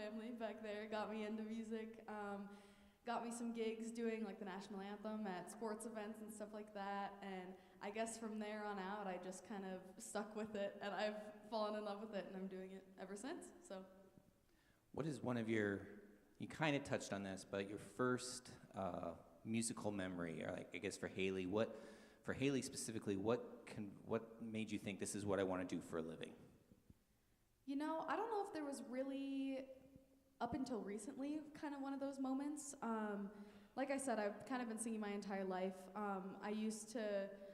family back there got me into music. Got me some gigs doing like the national anthem at sports events and stuff like that. And I guess from there on out, I just kind of stuck with it, and I've fallen in love with it, and I'm doing it ever since. So, what is one of your, you kind of touched on this, but your first musical memory, or like I guess for Haley, for Haley specifically, what made you think this is what I want to do for a living? You know, I don't know if there was really, up until recently, kind of one of those moments. Like I said, I've kind of been singing my entire life.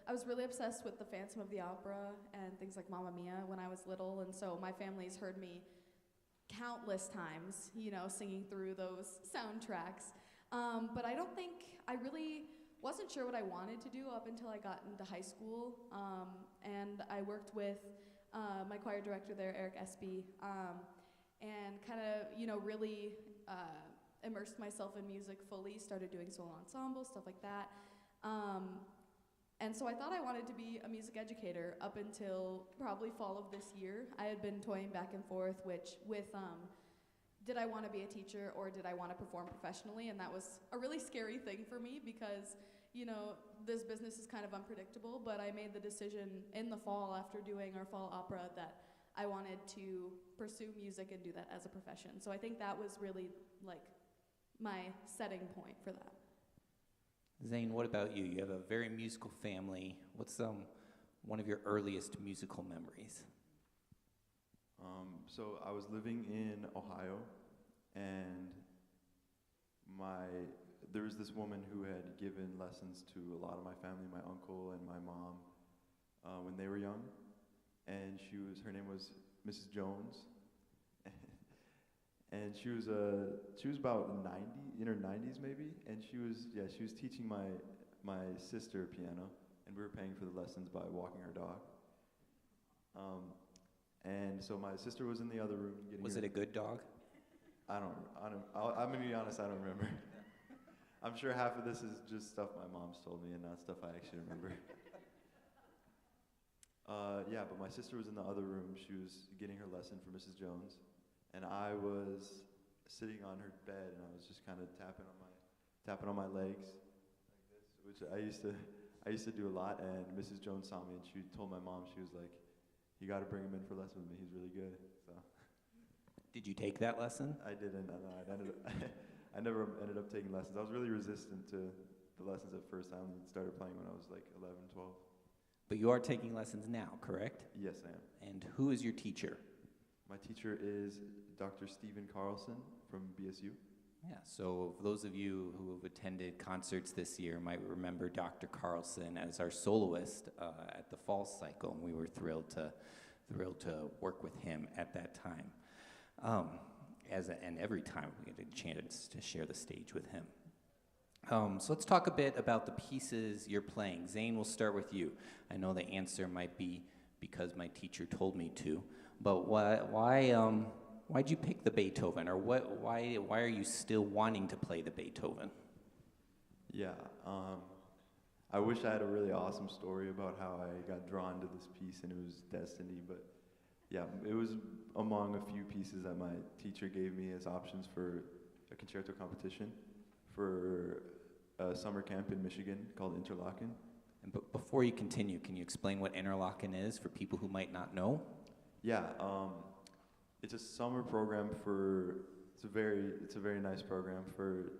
I was really obsessed with the Phantom of the Opera and things like Mamma Mia when I was little, and so my family's heard me countless times, you know, singing through those soundtracks. But I don't think, I really wasn't sure what I wanted to do up until I got into high school, and I worked with my choir director there, Eric Espy, and kind of, you know, really immersed myself in music fully, started doing solo ensemble, stuff like that. And so I thought I wanted to be a music educator up until probably fall of this year. I had been toying back and forth with did I want to be a teacher or did I want to perform professionally? And that was a really scary thing for me because, you know, this business is kind of unpredictable, but I made the decision in the fall after doing our fall opera that I wanted to pursue music and do that as a profession. So I think that was really like my setting point for that. Zane, what about you? You have a very musical family. What's one of your earliest musical memories? So I was living in Ohio, and there was this woman who had given lessons to a lot of my family, my uncle and my mom, when they were young, and her name was Mrs. Jones, and she was about 90, in her 90s maybe, and she was teaching my sister piano, and we were paying for the lessons by walking her dog. And so my sister was in the other room getting. Was it a good dog? I'm gonna be honest, I don't remember. I'm sure half of this is just stuff my mom's told me and not stuff I actually remember. Yeah, but my sister was in the other room. She was getting her lesson for Mrs. Jones, and I was sitting on her bed, and I was just kind of tapping on my legs like this, which I used to do a lot. And Mrs. Jones saw me, and she told my mom, she was like, "You got to bring him in for lesson with me. He's really good." So. Did you take that lesson? I didn't. I never ended up taking lessons. I was really resistant to the lessons at first. I only started playing when I was like 11, 12. But you are taking lessons now, correct? Yes, I am. And who is your teacher? My teacher is Dr. Stephen Carlson from BSU. Yeah, so for those of you who have attended concerts this year might remember Dr. Carlson as our soloist at the fall cycle, and we were thrilled to work with him at that time. And every time we get a chance to share the stage with him. So let's talk a bit about the pieces you're playing. Zane, we'll start with you. I know the answer might be because my teacher told me to, but why'd you pick the Beethoven, or why are you still wanting to play the Beethoven? Yeah, I wish I had a really awesome story about how I got drawn to this piece and it was destiny, but yeah, it was among a few pieces that my teacher gave me as options for a concerto competition for a summer camp in Michigan called Interlochen. And before you continue, can you explain what Interlochen is for people who might not know? Yeah, it's a summer program it's a very nice program for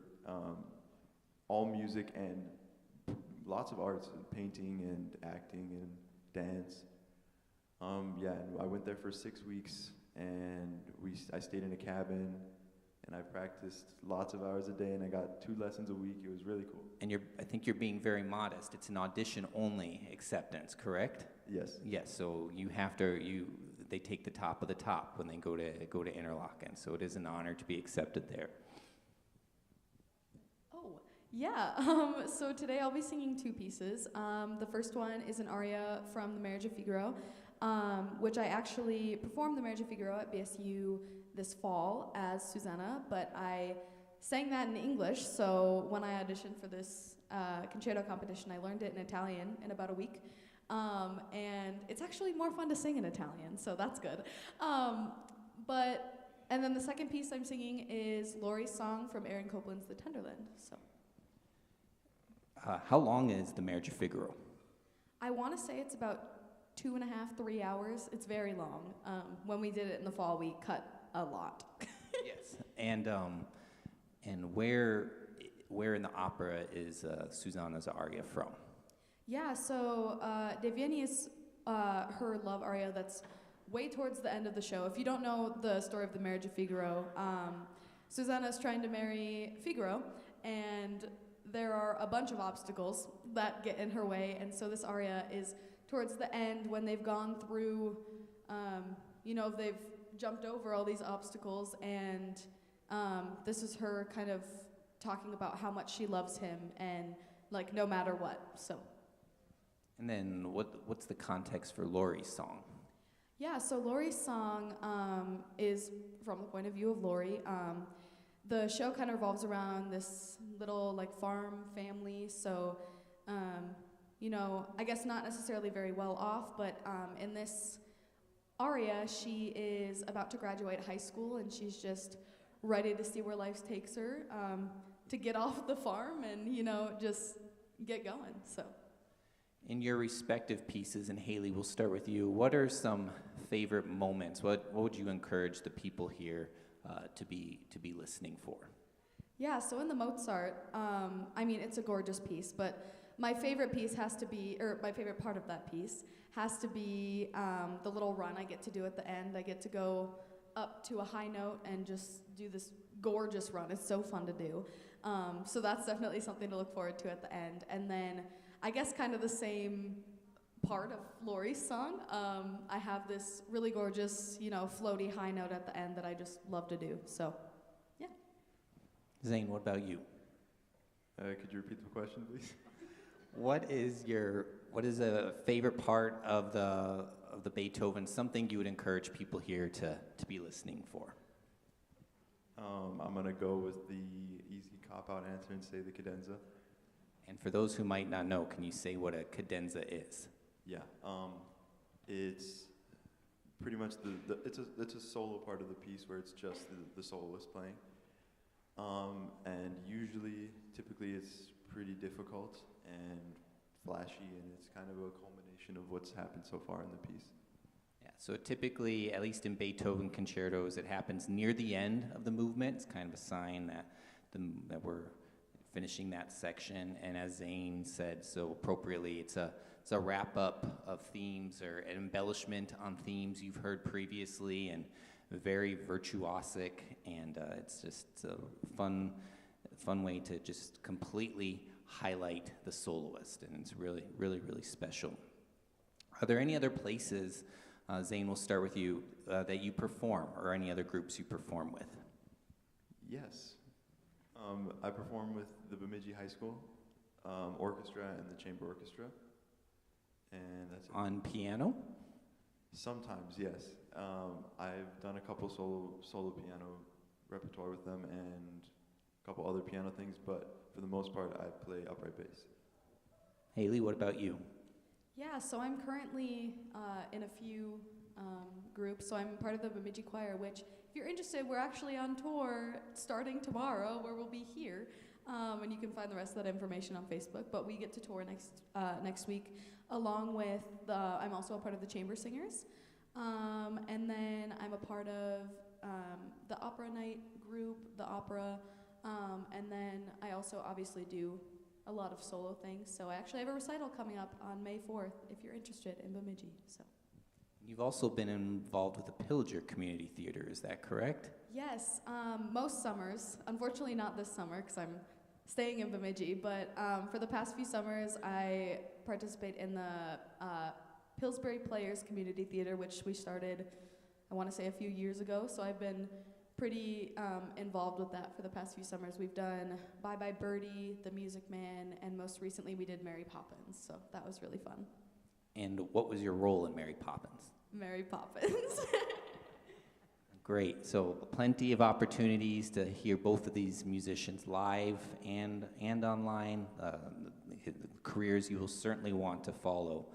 all music and lots of arts, painting and acting and dance. Yeah, and I went there for 6 weeks, and I stayed in a cabin, and I practiced lots of hours a day, and I got 2 lessons a week. It was really cool. And I think you're being very modest. It's an audition-only acceptance, correct? Yes. Yes. So they take the top of the top when they go to Interlochen. So it is an honor to be accepted there. Oh, yeah. So today I'll be singing 2 pieces. The first one is an aria from The Marriage of Figaro, which I actually performed The Marriage of Figaro at BSU this fall as Susanna, but I sang that in English, so when I auditioned for this concerto competition, I learned it in Italian in about a week, and it's actually more fun to sing in Italian, so that's good. But And then the second piece I'm singing is Laurie's song from Aaron Copland's The Tenderland. So How long is The Marriage of Figaro? I want to say it's about 2.5, 3 hours. It's very long. When we did it in the fall, we cut a lot. Yes. And where in the opera is Susanna's aria from? Yeah, so Devieni is her love aria that's way towards the end of the show. If you don't know the story of The Marriage of Figaro, Susanna is trying to marry Figaro, and there are a bunch of obstacles that get in her way, and so this aria is towards the end when they've gone through, they've jumped over all these obstacles, and this is her kind of talking about how much she loves him, and like no matter what, so. And then what's the context for Laurie's song? Yeah, so Laurie's song is from the point of view of Laurie. The show kind of revolves around this little like farm family, so I guess not necessarily very well off, but in this aria, she is about to graduate high school, and she's just ready to see where life takes her, to get off the farm and just get going. So. In your respective pieces, and Haley, we'll start with you. What are some favorite moments? What would you encourage the people here to be listening for? Yeah, so in the Mozart, it's a gorgeous piece, but my favorite piece has to be, or my favorite part of that piece has to be the little run I get to do at the end. I get to go up to a high note and just do this gorgeous run. It's so fun to do. So that's definitely something to look forward to at the end. And then I guess kind of the same part of Laurie's song. I have this really gorgeous, floaty high note at the end that I just love to do. So, yeah. Zane, what about you? Could you repeat the question, please? What is a favorite part of the Beethoven? Something you would encourage people here to be listening for? I'm gonna go with the easy cop-out answer and say the cadenza. And for those who might not know, can you say what a cadenza is? Yeah, it's pretty much it's a solo part of the piece where it's just the soloist playing. And typically it's pretty difficult and flashy, and it's kind of a culmination of what's happened so far in the piece. Yeah, so typically, at least in Beethoven concertos, it happens near the end of the movement. It's kind of a sign that we're finishing that section. And as Zane said so appropriately, it's a wrap-up of themes or an embellishment on themes you've heard previously, and very virtuosic, and it's just a fun way to just completely highlight the soloist, and it's really, really, really special. Are there any other places, Zane, we'll start with you, that you perform, or any other groups you perform with? Yes. I perform with the Bemidji High School Orchestra and the Chamber Orchestra, and that's it. On piano? Sometimes, yes. I've done a couple solo piano repertoire with them and a couple other piano things, but for the most part, I play upright bass. Haley, what about you? Yeah, so I'm currently in a few groups. So I'm part of the Bemidji Choir, which, if you're interested, we're actually on tour starting tomorrow, where we'll be here. And you can find the rest of that information on Facebook. But we get to tour next week, along with I'm also a part of the Chamber Singers. And then I'm a part of the opera night group, the opera. And then I also obviously do a lot of solo things. So I actually have a recital coming up on May 4th, if you're interested, in Bemidji. So. You've also been involved with the Pillager Community Theater, is that correct? Yes, most summers. Unfortunately not this summer, because I'm staying in Bemidji, but for the past few summers, I participate in the Pillsbury Players Community Theater, which we started, I want to say, a few years ago. So I've been pretty involved with that for the past few summers. We've done Bye Bye Birdie, The Music Man, and most recently we did Mary Poppins, so that was really fun. And what was your role in Mary Poppins? Mary Poppins. Great. So plenty of opportunities to hear both of these musicians live and online, careers you will certainly want to follow.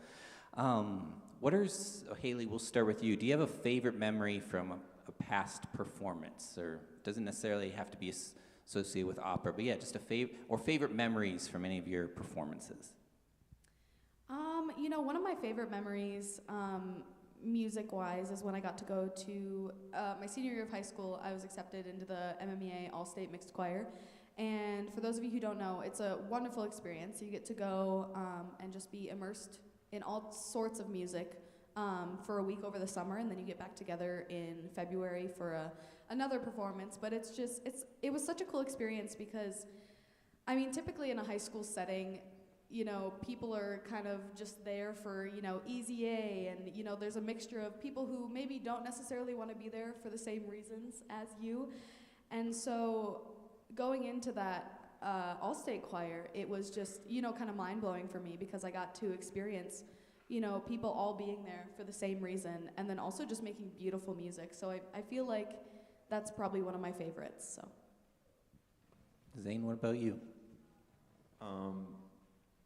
Haley, we'll start with you. Do you have a favorite memory from a past performance, or doesn't necessarily have to be associated with opera, but yeah, just favorite memories from any of your performances. One of my favorite memories, music-wise, is when I got to go to my senior year of high school. I was accepted into the MMEA All-State Mixed Choir, and for those of you who don't know, it's a wonderful experience. You get to go and just be immersed in all sorts of music for a week over the summer, and then you get back together in February for another performance. But it was such a cool experience because, I mean, typically in a high school setting, people are kind of just there for, easy A, and, there's a mixture of people who maybe don't necessarily want to be there for the same reasons as you. And so going into that all-state choir, it was just, kind of mind-blowing for me because I got to experience, people all being there for the same reason, and then also just making beautiful music. So I feel like that's probably one of my favorites, so. Zane, what about you?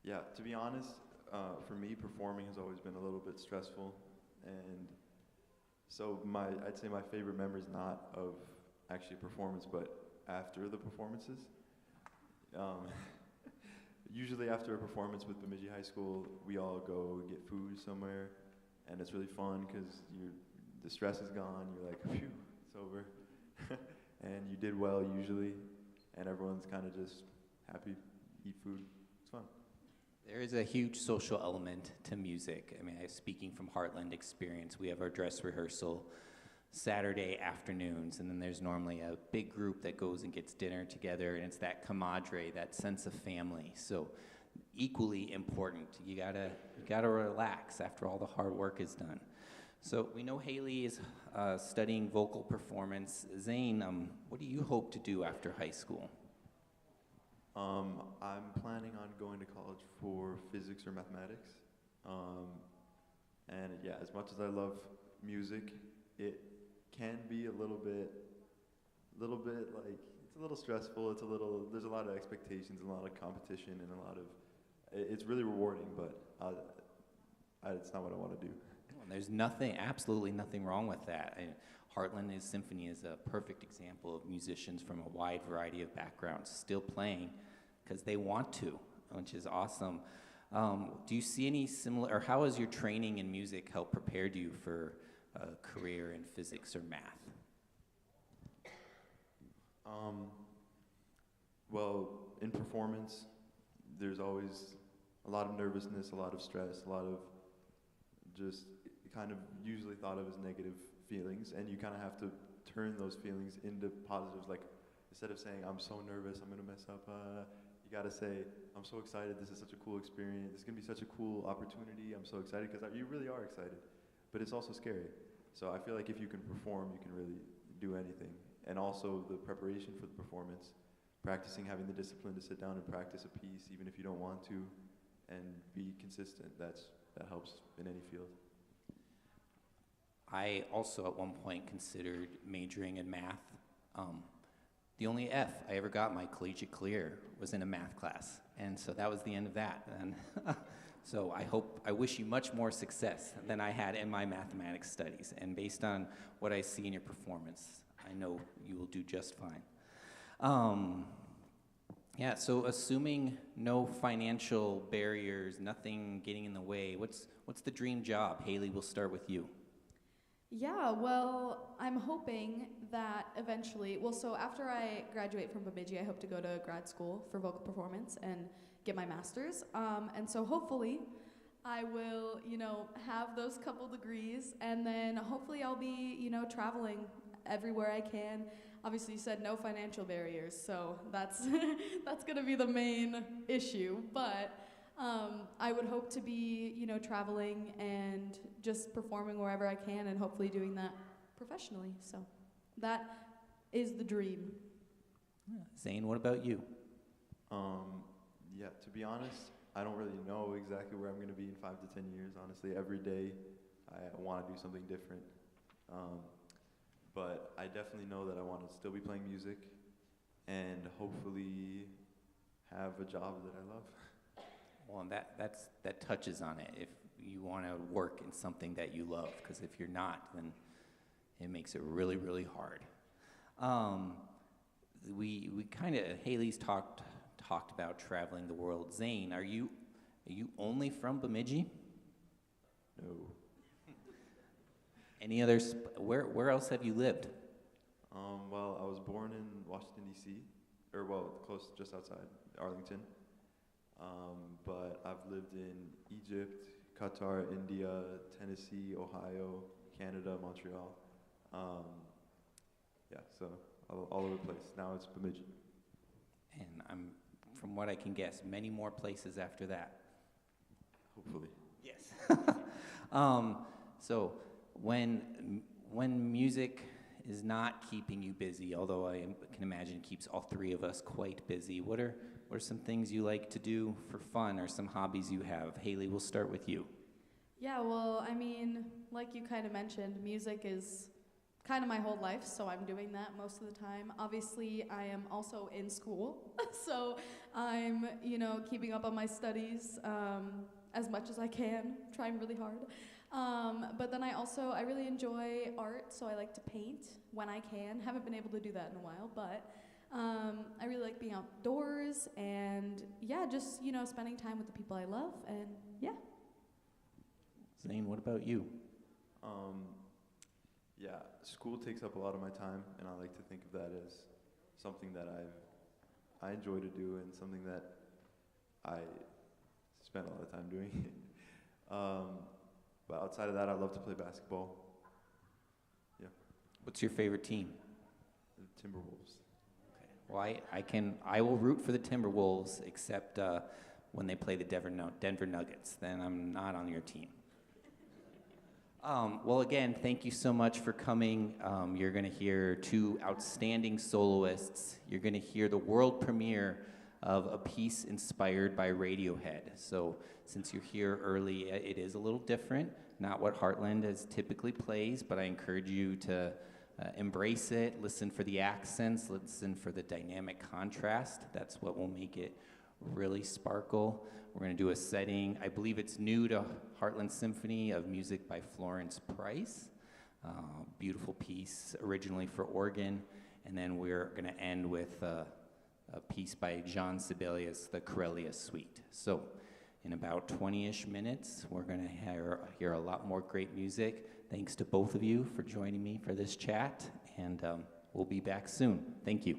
Yeah, to be honest, for me, performing has always been a little bit stressful, and so I'd say my favorite memory is not of actually a performance, but after the performances. Usually after a performance with Bemidji High School, we all go get food somewhere, and it's really fun because the stress is gone. You're like, phew, it's over, and you did well usually, and everyone's kind of just happy, eat food. It's fun. There is a huge social element to music. I mean, speaking from Heartland experience, we have our dress rehearsal Saturday afternoons, and then there's normally a big group that goes and gets dinner together, and it's that camaraderie, that sense of family. So equally important. You gotta relax after all the hard work is done. So we know Haley is studying vocal performance. Zane, what do you hope to do after high school? I'm planning on going to college for physics or mathematics. And yeah, as much as I love music, it can be a little bit like, it's a little stressful. There's a lot of expectations and a lot of competition and it's really rewarding, but it's not what I want to do. Well, there's absolutely nothing wrong with that. Heartland Symphony is a perfect example of musicians from a wide variety of backgrounds still playing because they want to, which is awesome. Do you see any similar, or how has your training in music helped prepare you for a career in physics or math? Well, in performance, there's always a lot of nervousness, a lot of stress, a lot of just kind of usually thought of as negative feelings, and you kind of have to turn those feelings into positives. Like, instead of saying, I'm so nervous, I'm gonna mess up, you gotta say, I'm so excited, this is such a cool experience, this is gonna be such a cool opportunity, I'm so excited, because you really are excited, but it's also scary. So I feel like if you can perform, you can really do anything. And also the preparation for the performance, practicing, having the discipline to sit down and practice a piece, even if you don't want to, and be consistent, that helps in any field. I also at one point considered majoring in math. The only F I ever got in my collegiate career was in a math class, and so that was the end of that. And so I wish you much more success than I had in my mathematics studies, and based on what I see in your performance, I know you will do just fine. Yeah, so assuming no financial barriers, nothing getting in the way, what's the dream job? Haley, we'll start with you. Yeah, well, I'm hoping that eventually, so after I graduate from Bemidji, I hope to go to grad school for vocal performance and get my master's. And so hopefully I will, have those couple degrees, and then hopefully I'll be, traveling everywhere I can. Obviously you said no financial barriers, so that's gonna be the main issue, but I would hope to be, traveling and just performing wherever I can and hopefully doing that professionally. So that is the dream. Zane, what about you? Yeah, to be honest, I don't really know exactly where I'm going to be in 5 to 10 years. Honestly, every day I want to do something different. But I definitely know that I want to still be playing music and hopefully have a job that I love. Well, and that touches on it. If you want to work in something that you love, because if you're not, then It makes it really, really hard. We kind of, Haley's talked about traveling the world. Zane, are you only from Bemidji? No. Any other, where else have you lived? Well, I was born in Washington, D.C., or well, close, just outside Arlington. But I've lived in Egypt, Qatar, India, Tennessee, Ohio, Canada, Montreal. Yeah, so all over the place. Now it's Bemidji. And I'm, from what I can guess, many more places after that. Hopefully. Yes. So when music is not keeping you busy, although I can imagine it keeps all three of us quite busy, what are some things you like to do for fun, or some hobbies you have? Haley, we'll start with you. Yeah, well, I mean, like you kind of mentioned, music is kind of my whole life, so I'm doing that most of the time. Obviously, I am also in school, so I'm, keeping up on my studies as much as I can, trying really hard. But then I really enjoy art, so I like to paint when I can. Haven't been able to do that in a while, but I really like being outdoors and, yeah, just, spending time with the people I love, and yeah. Zane, what about you? Yeah, school takes up a lot of my time, and I like to think of that as something that I enjoy to do and something that I spend a lot of time doing. But outside of that, I love to play basketball. Yeah. What's your favorite team? The Timberwolves. Well, I will root for the Timberwolves, except when they play the Denver Nuggets. Then I'm not on your team. Well, again, thank you so much for coming. You're going to hear two outstanding soloists. You're going to hear the world premiere of a piece inspired by Radiohead. So since you're here early, it is a little different, not what Heartland typically plays, but I encourage you to embrace it, listen for the accents, listen for the dynamic contrast. That's what will make it really sparkle. We're going to do a setting, I believe it's new to Heartland Symphony, of music by Florence Price. Beautiful piece, originally for organ. And then we're going to end with a piece by John Sibelius, the Corellia Suite. So in about 20-ish minutes, we're going to hear a lot more great music. Thanks to both of you for joining me for this chat, and we'll be back soon. Thank you.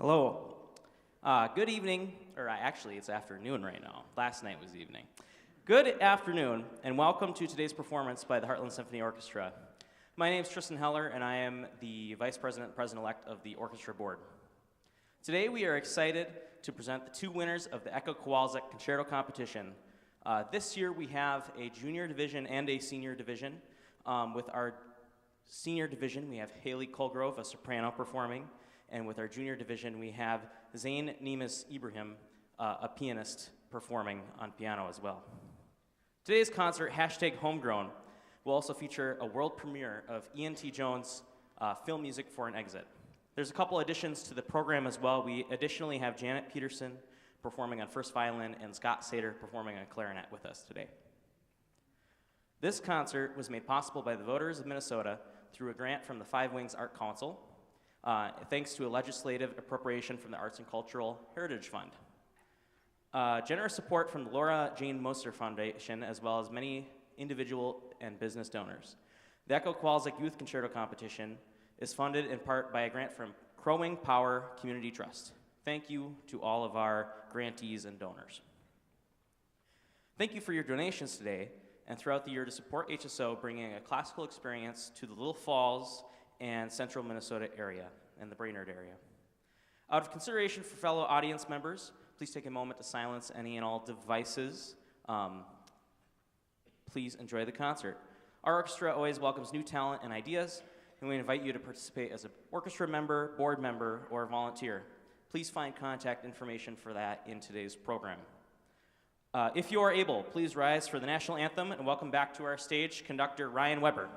Hello. Good evening, or actually it's afternoon right now. Last night was evening. Good afternoon, and welcome to today's performance by the Heartland Symphony Orchestra. My name is Tristan Heller, and I am the Vice President and President-elect of the Orchestra Board. Today we are excited to present the two winners of the Echo Kowalczyk Concerto Competition. This year we have a junior division and a senior division. With our senior division, we have Haley Colgrove, a soprano, performing. And with our junior division, we have Zain Nemes Ibrahim, a pianist, performing on piano as well. Today's concert, #Homegrown, will also feature a world premiere of Ian T. Jones' film music for an exit. There's a couple additions to the program as well. We additionally have Janet Peterson performing on first violin and Scott Sater performing on clarinet with us today. This concert was made possible by the voters of Minnesota through a grant from the Five Wings Art Council, thanks to a legislative appropriation from the Arts and Cultural Heritage Fund. Generous support from the Laura Jane Moser Foundation, as well as many individual and business donors. The Echo Kowalczyk Youth Concerto Competition is funded in part by a grant from Crow-Wing Power Community Trust. Thank you to all of our grantees and donors. Thank you for your donations today and throughout the year to support HSO, bringing a classical experience to the Little Falls and central Minnesota area and the Brainerd area. Out of consideration for fellow audience members, please take a moment to silence any and all devices. Please enjoy the concert. Our orchestra always welcomes new talent and ideas, and we invite you to participate as an orchestra member, board member, or volunteer. Please find contact information for that in today's program. If you are able, please rise for the national anthem and welcome back to our stage conductor Ryan Weber.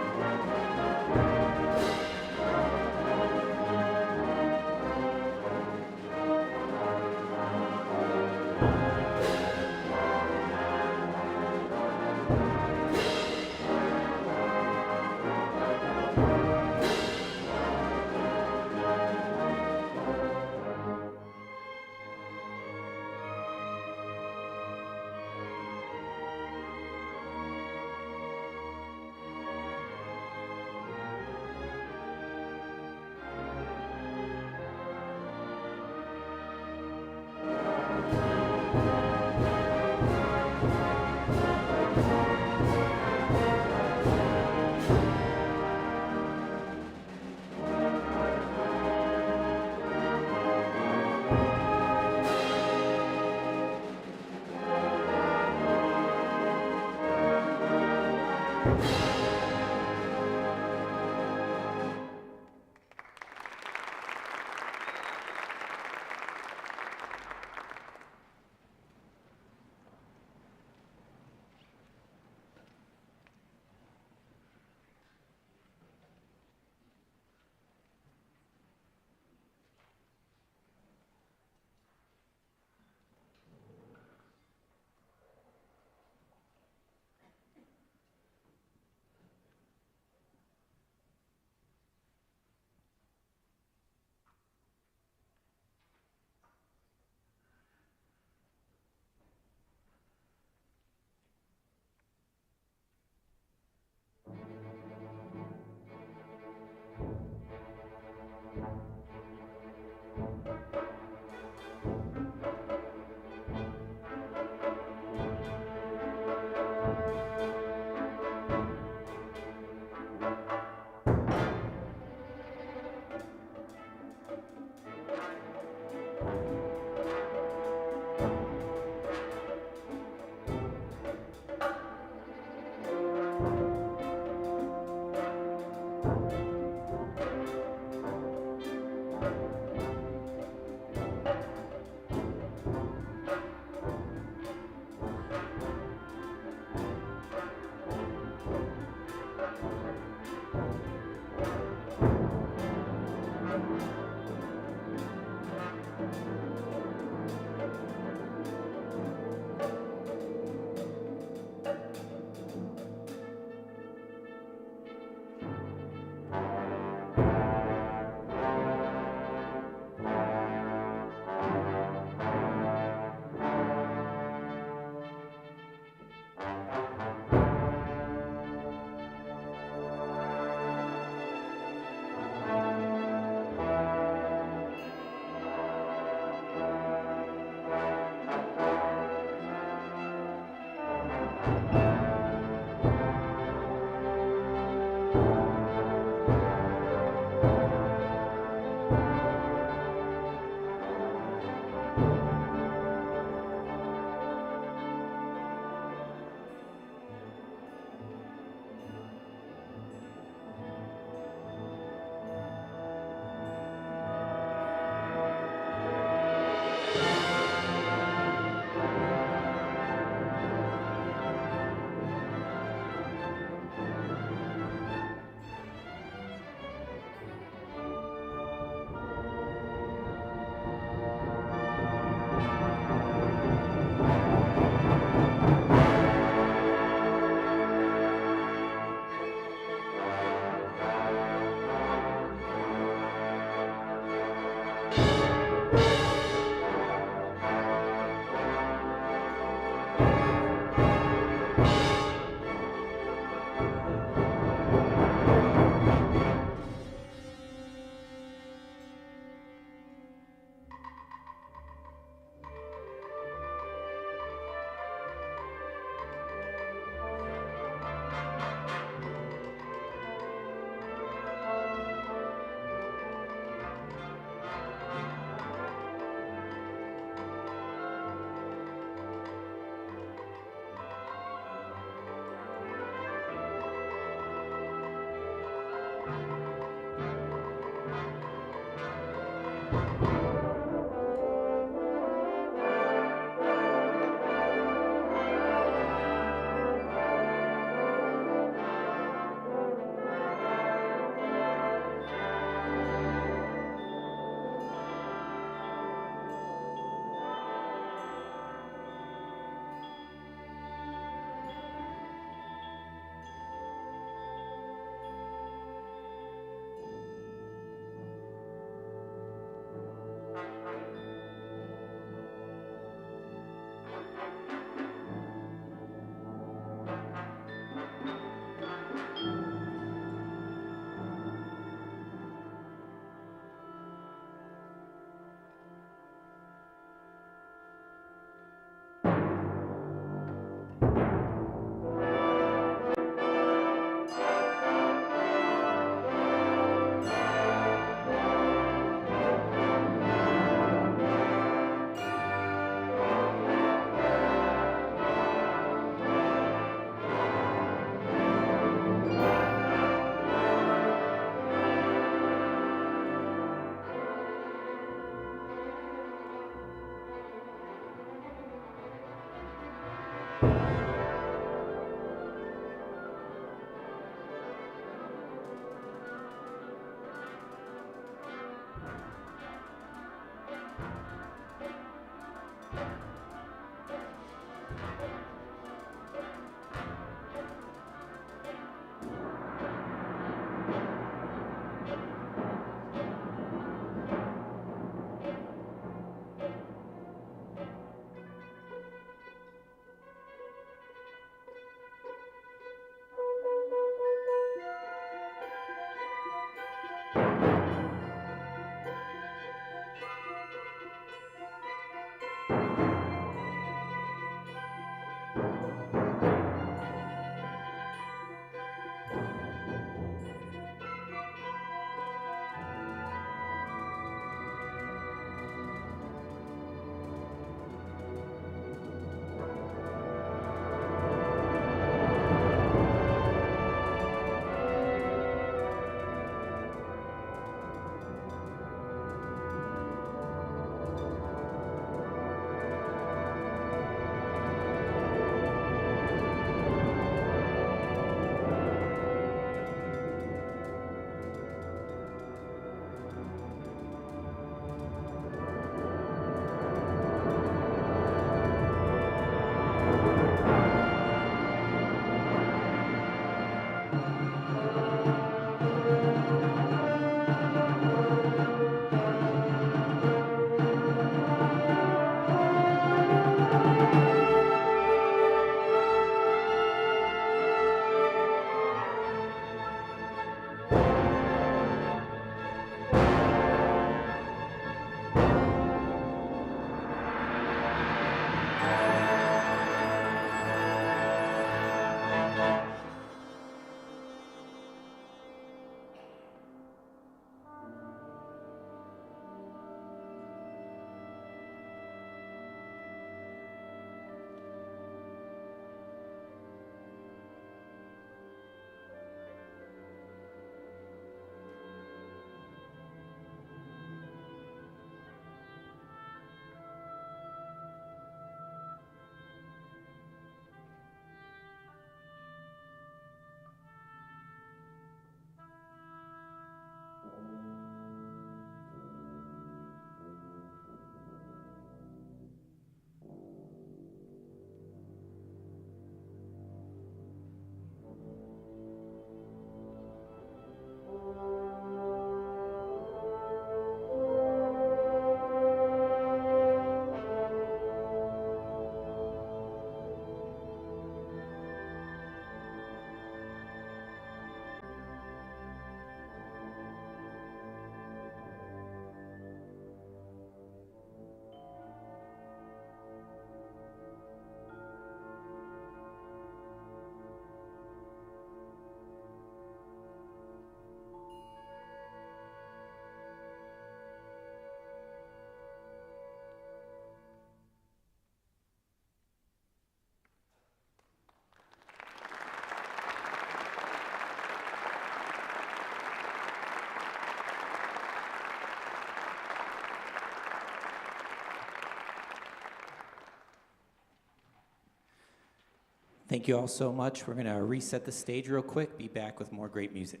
Thank you all so much. We're going to reset the stage real quick, be back with more great music.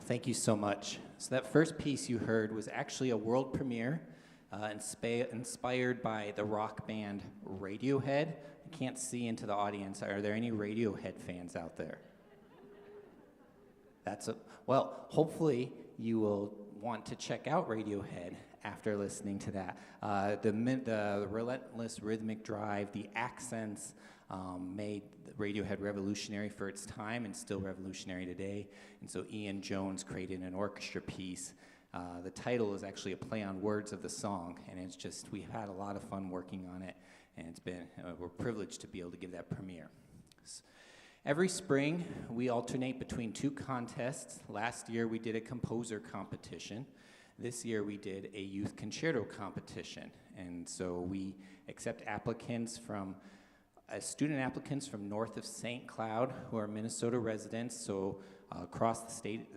Thank you so much. So that first piece you heard was actually a world premiere, inspired by the rock band Radiohead. I can't see into the audience. Are there any Radiohead fans out there? Well, hopefully you will want to check out Radiohead after listening to that. The relentless rhythmic drive, the accents made Radiohead revolutionary for its time and still revolutionary today. And so Ian Jones created an orchestra piece. The title is actually a play on words of the song, and it's just, we've had a lot of fun working on it, and it's been, we're privileged to be able to give that premiere. Every spring, we alternate between two contests. Last year, we did a composer competition. This year, we did a youth concerto competition. And so we accept student applicants from north of St. Cloud who are Minnesota residents, so across the state,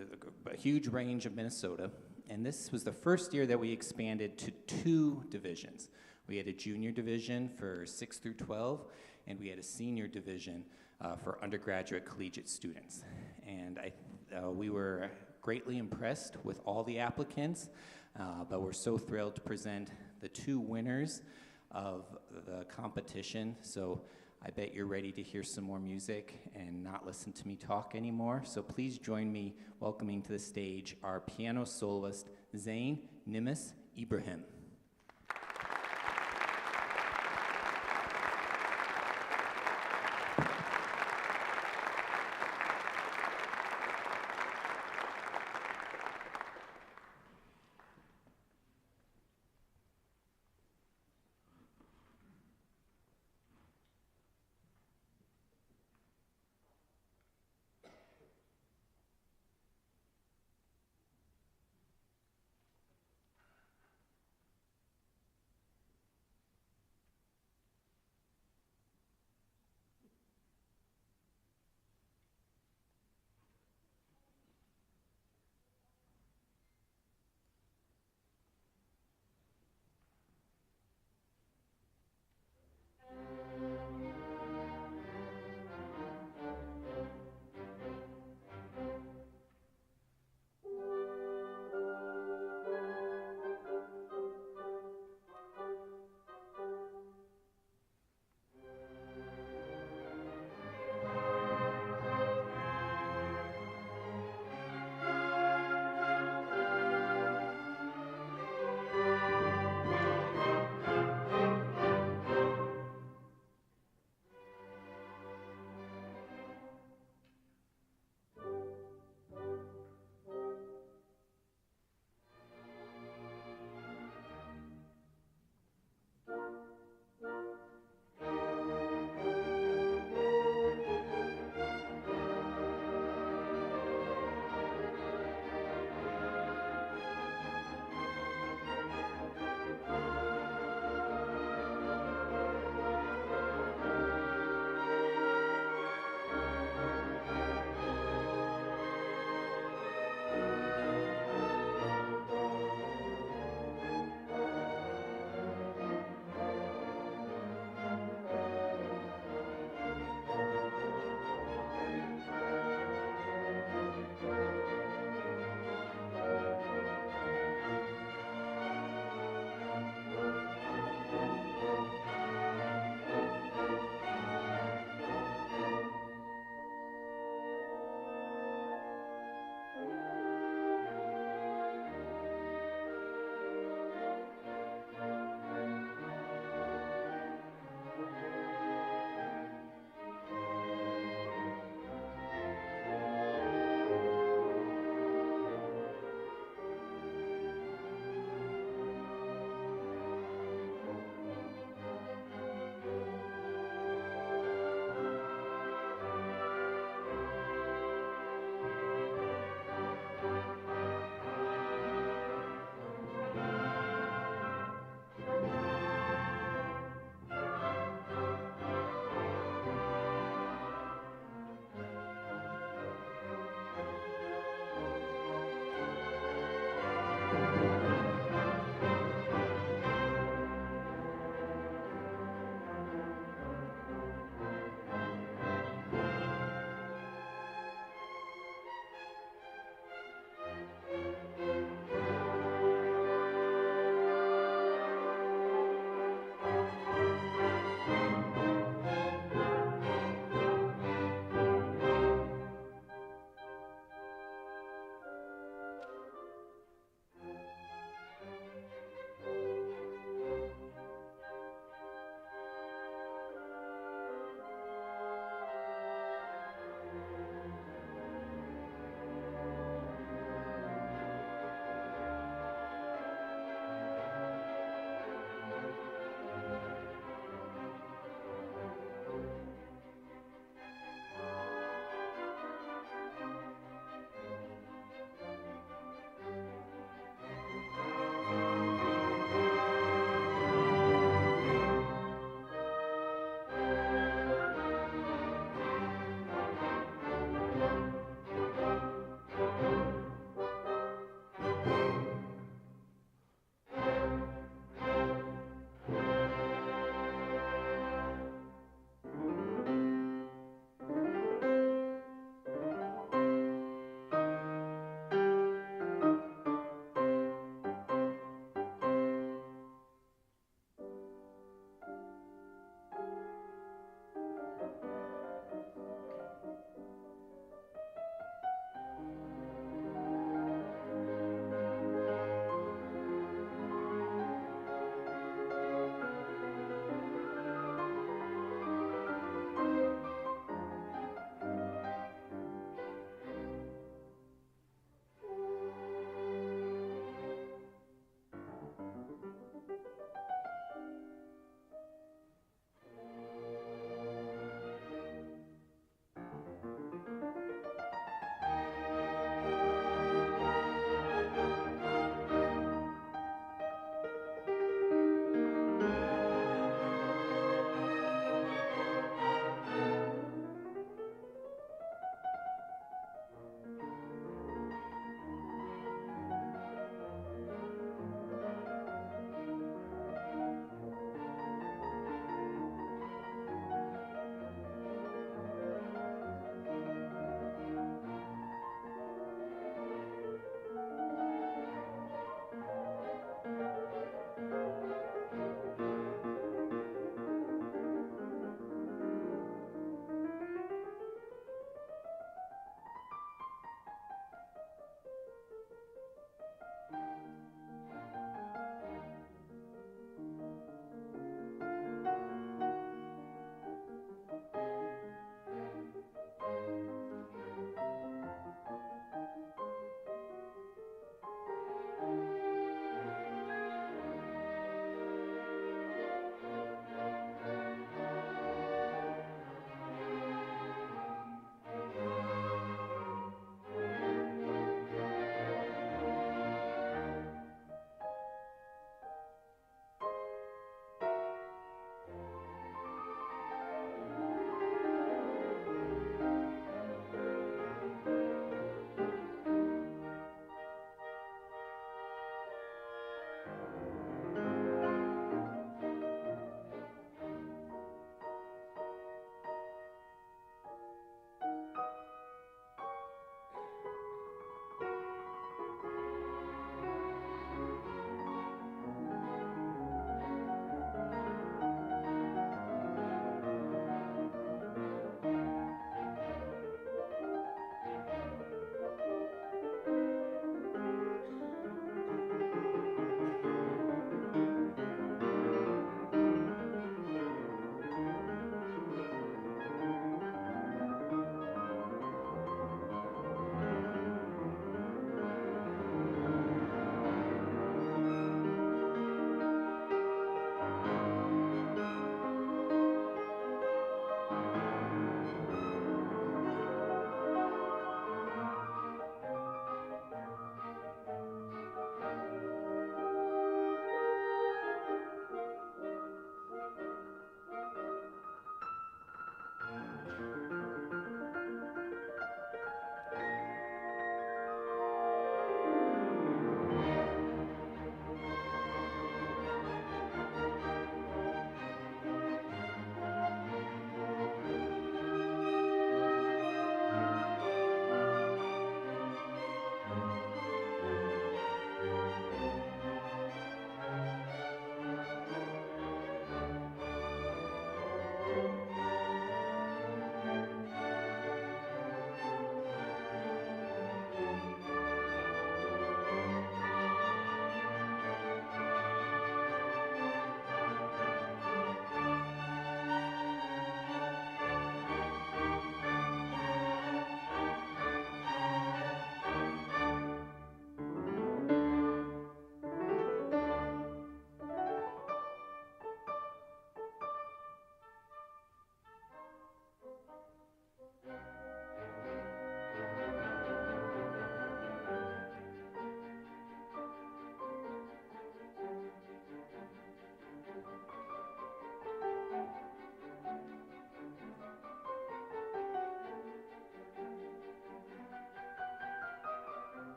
a huge range of Minnesota. And this was the first year that we expanded to 2 divisions. We had a junior division for 6 through 12, and we had a senior division for undergraduate collegiate students. And we were greatly impressed with all the applicants, but we're so thrilled to present the 2 winners of the competition. So I bet you're ready to hear some more music and not listen to me talk anymore. So please join me welcoming to the stage our piano soloist, Zain Nimis Ibrahim.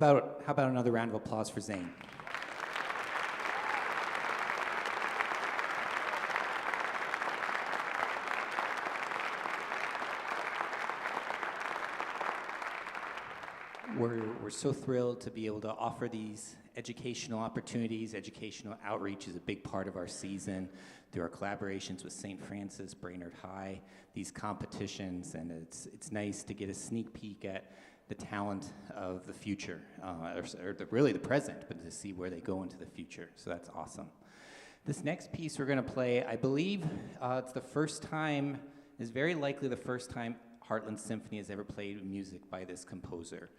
how about another round of applause for Zane? We're so thrilled to be able to offer these educational opportunities. Educational outreach is a big part of our season through our collaborations with St. Francis, Brainerd High, these competitions, and it's nice to get a sneak peek at the talent of the future, really the present, but to see where they go into the future. So that's awesome. This next piece we're going to play, I believe it's the first time, is very likely the first time Heartland Symphony has ever played music by this composer.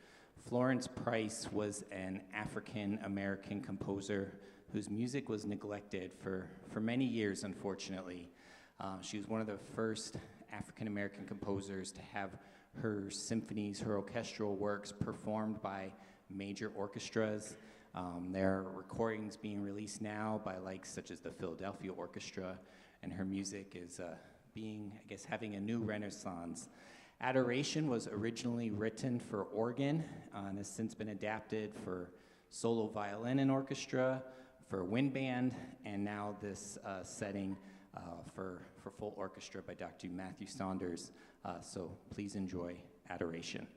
Florence Price was an African-American composer whose music was neglected for many years, unfortunately. She was one of the first African-American composers to have her symphonies, her orchestral works performed by major orchestras. There are recordings being released now by such as the Philadelphia Orchestra, and her music is having a new renaissance. Adoration was originally written for organ and has since been adapted for solo violin and orchestra, for wind band, and now this setting for full orchestra by Dr. Matthew Saunders. So please enjoy Adoration.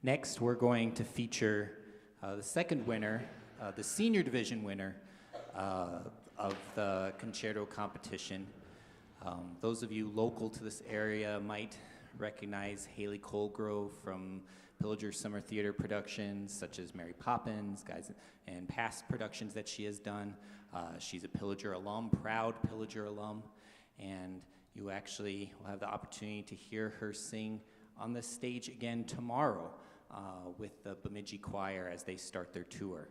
Next, we're going to feature the second winner, the senior division winner of the concerto competition. Those of you local to this area might recognize Haley Colgrove from Pillager Summer Theater productions, such as Mary Poppins, and past productions that she has done. She's a Pillager alum, proud Pillager alum, and you actually will have the opportunity to hear her sing on the stage again tomorrow with the Bemidji Choir as they start their tour.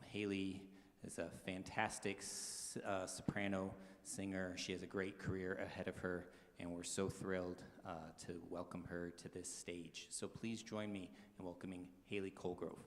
Haley is a fantastic soprano singer. She has a great career ahead of her, and we're so thrilled to welcome her to this stage. So please join me in welcoming Haley Colgrove.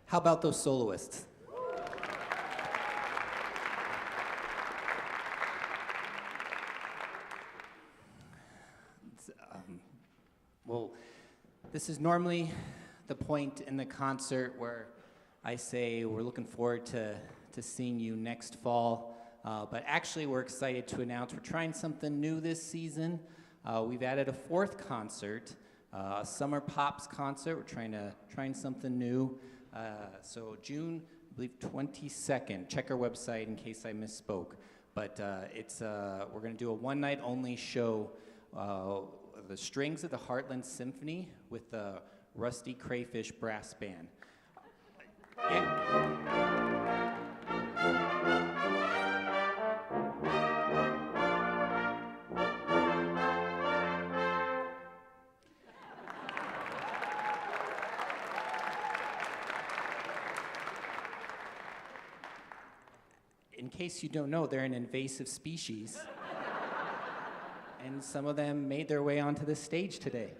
How about those soloists? Well, this is normally the point in the concert where I say we're looking forward to seeing you next fall. But actually, we're excited to announce we're trying something new this season. We've added a fourth concert, a summer pops concert. We're trying something new. So June, I believe 22nd. Check our website in case I misspoke. But we're going to do a one-night only show. The strings of the Heartland Symphony with the Rusty Crayfish Brass Band. Yeah. In case you don't know, they're an invasive species. And some of them made their way onto the stage today.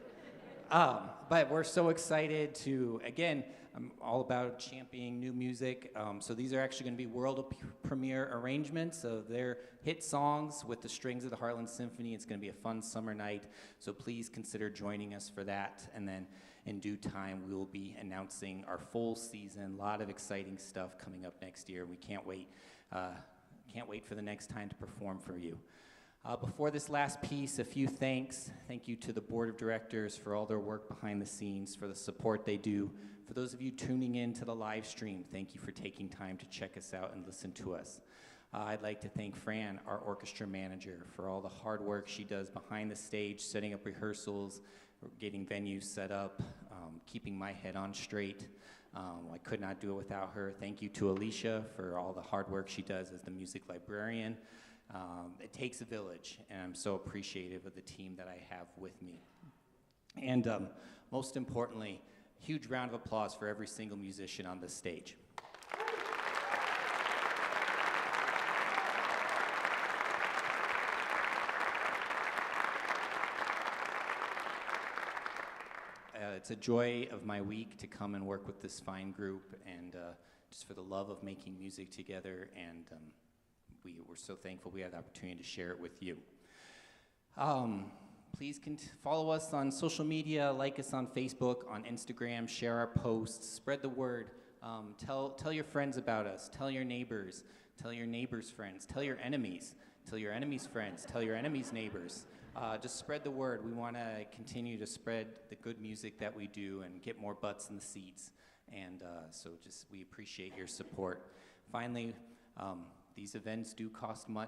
But we're so excited to, again, I'm all about championing new music. So these are actually going to be world premiere arrangements of their hit songs with the strings of the Heartland Symphony. It's going to be a fun summer night. So please consider joining us for that. And then in due time, we will be announcing our full season. A lot of exciting stuff coming up next year. We can't wait. Can't wait for the next time to perform for you. Before this last piece, a few thanks. Thank you to the board of directors for all their work behind the scenes, for the support they do. For those of you tuning in to the live stream, thank you for taking time to check us out and listen to us. I'd like to thank Fran, our orchestra manager, for all the hard work she does behind the stage, setting up rehearsals, getting venues set up, keeping my head on straight. I could not do it without her. Thank you to Alicia for all the hard work she does as the music librarian. It takes a village, and I'm so appreciative of the team that I have with me. And most importantly, huge round of applause for every single musician on this stage. It's a joy of my week to come and work with this fine group, and just for the love of making music together, and we're so thankful we had the opportunity to share it with you. Please follow us on social media, like us on Facebook, on Instagram, share our posts, spread the word. Tell your friends about us, tell your neighbors friends, tell your enemies friends, tell your enemies' neighbors. Just spread the word. We want to continue to spread the good music that we do and get more butts in the seats. And so we appreciate your support. Finally, these events do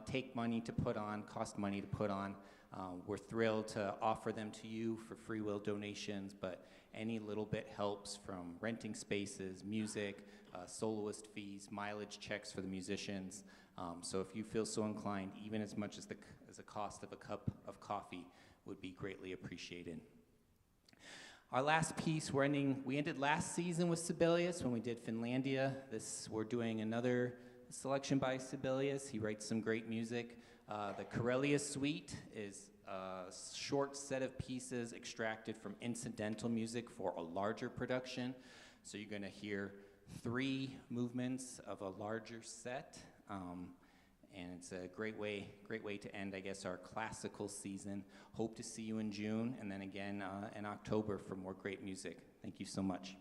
take money to put on, cost money to put on. We're thrilled to offer them to you for free will donations, but any little bit helps, from renting spaces, music, soloist fees, mileage checks for the musicians. So if you feel so inclined, even as much as the cost of a cup of coffee would be greatly appreciated. Our last piece, we ended last season with Sibelius when we did Finlandia. We're doing another selection by Sibelius. He writes some great music. The Karelia Suite is a short set of pieces extracted from incidental music for a larger production. So you're going to hear 3 movements of a larger set. And it's a great way to end, I guess, our classical season. Hope to see you in June, and then again in October for more great music. Thank you so much.